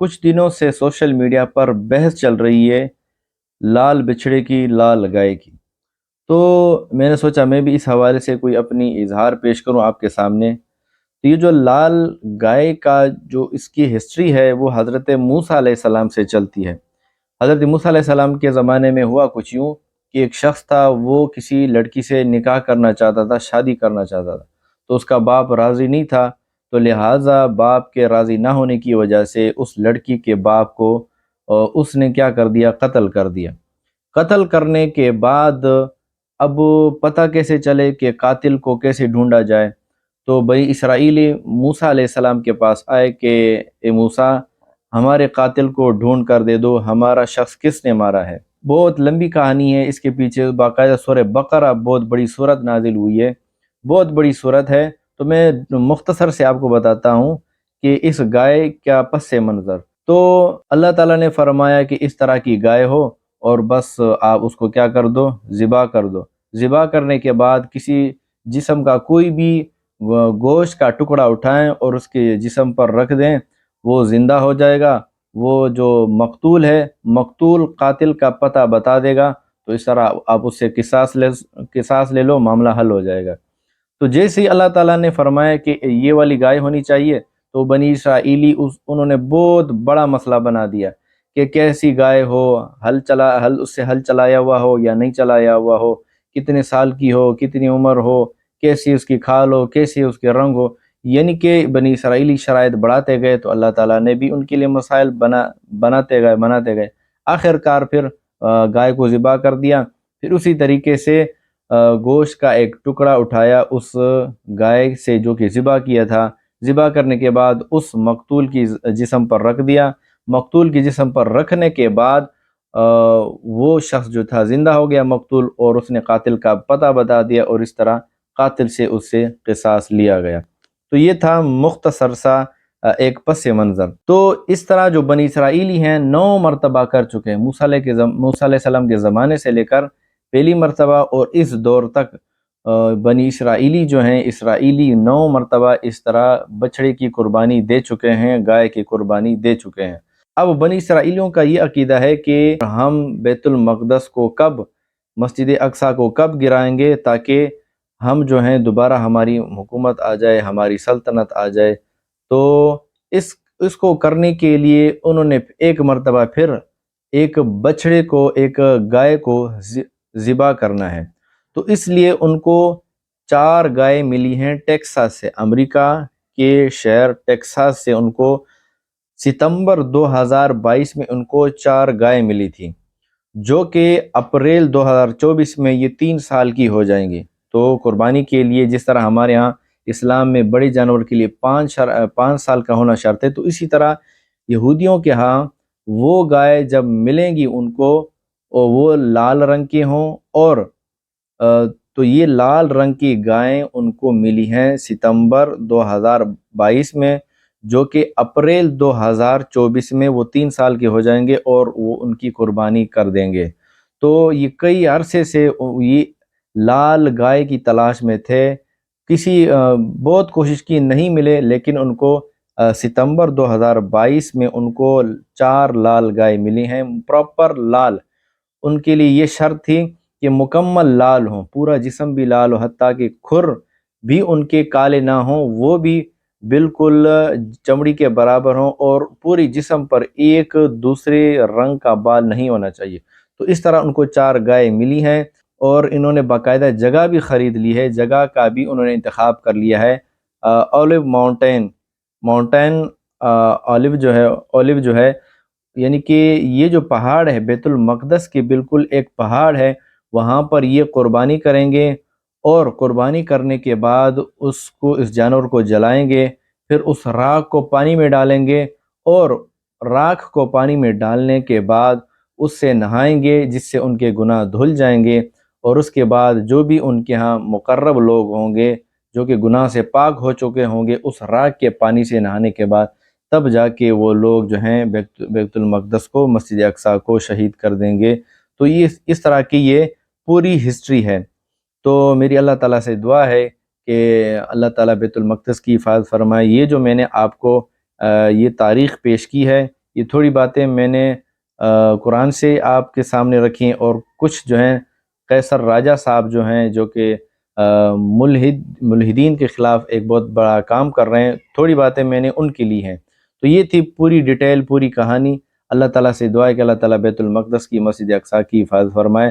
کچھ دنوں سے سوشل میڈیا پر بحث چل رہی ہے لال بچھڑے کی لال گائے کی۔ تو میں نے سوچا میں بھی اس حوالے سے کوئی اپنی اظہار پیش کروں آپ کے سامنے۔ تو یہ جو لال گائے کا جو اس کی ہسٹری ہے وہ حضرت موسیٰ علیہ السلام سے چلتی ہے۔ حضرت موسیٰ علیہ السلام کے زمانے میں ہوا کچھ یوں کہ ایک شخص تھا، وہ کسی لڑکی سے نکاح کرنا چاہتا تھا، شادی کرنا چاہتا تھا، تو اس کا باپ راضی نہیں تھا، تو لہٰذا باپ کے راضی نہ ہونے کی وجہ سے اس لڑکی کے باپ کو اس نے کیا کر دیا، قتل کر دیا۔ قتل کرنے کے بعد اب پتہ کیسے چلے کہ قاتل کو کیسے ڈھونڈا جائے؟ تو بنی اسرائیلی موسیٰ علیہ السلام کے پاس آئے کہ اے موسیٰ، ہمارے قاتل کو ڈھونڈ کر دے دو، ہمارا شخص کس نے مارا ہے۔ بہت لمبی کہانی ہے، اس کے پیچھے باقاعدہ سورہ بقرہ بہت بڑی سورت نازل ہوئی ہے، بہت بڑی سورت ہے۔ تو میں مختصر سے آپ کو بتاتا ہوں کہ اس گائے کا پس منظر۔ تو اللہ تعالیٰ نے فرمایا کہ اس طرح کی گائے ہو اور بس آپ اس کو کیا کر دو، ذبح کر دو۔ ذبح کرنے کے بعد کسی جسم کا کوئی بھی گوشت کا ٹکڑا اٹھائیں اور اس کے جسم پر رکھ دیں، وہ زندہ ہو جائے گا۔ وہ جو مقتول ہے، مقتول قاتل کا پتہ بتا دے گا، تو اس طرح آپ اس سے قصاص لے لو، معاملہ حل ہو جائے گا۔ تو جیسے ہی اللہ تعالیٰ نے فرمایا کہ یہ والی گائے ہونی چاہیے، تو بنی اسرائیلی انہوں نے بہت بڑا مسئلہ بنا دیا کہ کیسی گائے ہو، اس سے ہل چلایا ہوا ہو یا نہیں چلایا ہوا ہو، کتنے سال کی ہو، کتنی عمر ہو، کیسی اس کی کھال ہو، کیسی اس کے رنگ ہو۔ یعنی کہ بنی اسرائیلی شرائط بڑھاتے گئے تو اللہ تعالیٰ نے بھی ان کے لیے مسائل بناتے گئے۔ آخر کار پھر گائے کو ذبح کر دیا۔ پھر اسی طریقے سے گوشت کا ایک ٹکڑا اٹھایا اس گائے سے جو کہ ذبح کیا تھا، ذبح کرنے کے بعد اس مقتول کی جسم پر رکھ دیا۔ مقتول کی جسم پر رکھنے کے بعد وہ شخص جو تھا زندہ ہو گیا مقتول، اور اس نے قاتل کا پتہ بتا دیا، اور اس طرح قاتل سے اس سے قصاص لیا گیا۔ تو یہ تھا مختصر سا ایک پس منظر۔ تو اس طرح جو بنی اسرائیلی ہیں 9 مرتبہ کر چکے ہیں، موسیٰ علیہ السلام کے زمانے سے لے کر پہلی مرتبہ اور اس دور تک بنی اسرائیلی جو ہیں، اسرائیلی 9 مرتبہ اس طرح بچڑے کی قربانی دے چکے ہیں، گائے کی قربانی دے چکے ہیں۔ اب بنی اسرائیلیوں کا یہ عقیدہ ہے کہ ہم بیت المقدس کو کب، مسجد اقصیٰ کو کب گرائیں گے تاکہ ہم جو ہیں دوبارہ ہماری حکومت آ جائے، ہماری سلطنت آ جائے۔ تو اس کو کرنے کے لیے انہوں نے ایک مرتبہ پھر ایک بچڑے کو، ایک گائے کو ذبح کرنا ہے۔ تو اس لیے ان کو 4 گائے ملی ہیں ٹیکساس سے، امریکہ کے شہر ٹیکساس سے ان کو ستمبر 2022 میں ان کو 4 گائے ملی تھی، جو کہ اپریل 2024 میں یہ 3 سال کی ہو جائیں گی۔ تو قربانی کے لیے جس طرح ہمارے ہاں اسلام میں بڑے جانور کے لیے 5 سال کا ہونا شرط ہے، تو اسی طرح یہودیوں کے ہاں وہ گائے جب ملیں گی ان کو، اور وہ لال رنگ کی ہوں، اور تو یہ لال رنگ کی گائیں ان کو ملی ہیں ستمبر 2022 میں، جو کہ اپریل 2024 میں وہ 3 سال کے ہو جائیں گے اور وہ ان کی قربانی کر دیں گے۔ تو یہ کئی عرصے سے یہ لال گائے کی تلاش میں تھے، بہت کوشش کی، نہیں ملے، لیکن ان کو ستمبر 2022 میں ان کو 4 لال گائے ملی ہیں، پراپر لال۔ ان کے لیے یہ شرط تھی کہ مکمل لال ہوں، پورا جسم بھی لال ہو، حتیٰ کہ کھر بھی ان کے کالے نہ ہوں، وہ بھی بالکل چمڑی کے برابر ہوں، اور پوری جسم پر ایک دوسرے رنگ کا بال نہیں ہونا چاہیے۔ تو اس طرح ان کو 4 گائے ملی ہیں، اور انہوں نے باقاعدہ جگہ بھی خرید لی ہے، جگہ کا بھی انہوں نے انتخاب کر لیا ہے۔ اولیو ماؤنٹین اولیو جو ہے یعنی کہ یہ جو پہاڑ ہے بیت المقدس کی بالکل ایک پہاڑ ہے، وہاں پر یہ قربانی کریں گے، اور قربانی کرنے کے بعد اس جانور کو جلائیں گے، پھر اس راکھ کو پانی میں ڈالیں گے، اور راکھ کو پانی میں ڈالنے کے بعد اس سے نہائیں گے، جس سے ان کے گناہ دھل جائیں گے۔ اور اس کے بعد جو بھی ان کے ہاں مقرب لوگ ہوں گے جو کہ گناہ سے پاک ہو چکے ہوں گے، اس راکھ کے پانی سے نہانے کے بعد تب جا کے وہ لوگ جو ہیں بیت المقدس کو، مسجد اقصیٰ کو شہید کر دیں گے۔ تو یہ اس طرح کی یہ پوری ہسٹری ہے۔ تو میری اللہ تعالیٰ سے دعا ہے کہ اللہ تعالیٰ بیت المقدس کی حفاظت فرمائے۔ یہ جو میں نے آپ کو یہ تاریخ پیش کی ہے، یہ تھوڑی باتیں میں نے قرآن سے آپ کے سامنے رکھی ہیں، اور کچھ جو ہیں قیصر راجہ صاحب جو ہیں، جو کہ ملحدین کے خلاف ایک بہت بڑا کام کر رہے ہیں، تھوڑی باتیں میں نے ان کی لی ہیں۔ تو یہ تھی پوری ڈیٹیل، پوری کہانی۔ اللہ تعالیٰ سے دعا ہے کہ اللہ تعالیٰ بیت المقدس کی، مسجد اقصیٰ کی حفاظت فرمائے۔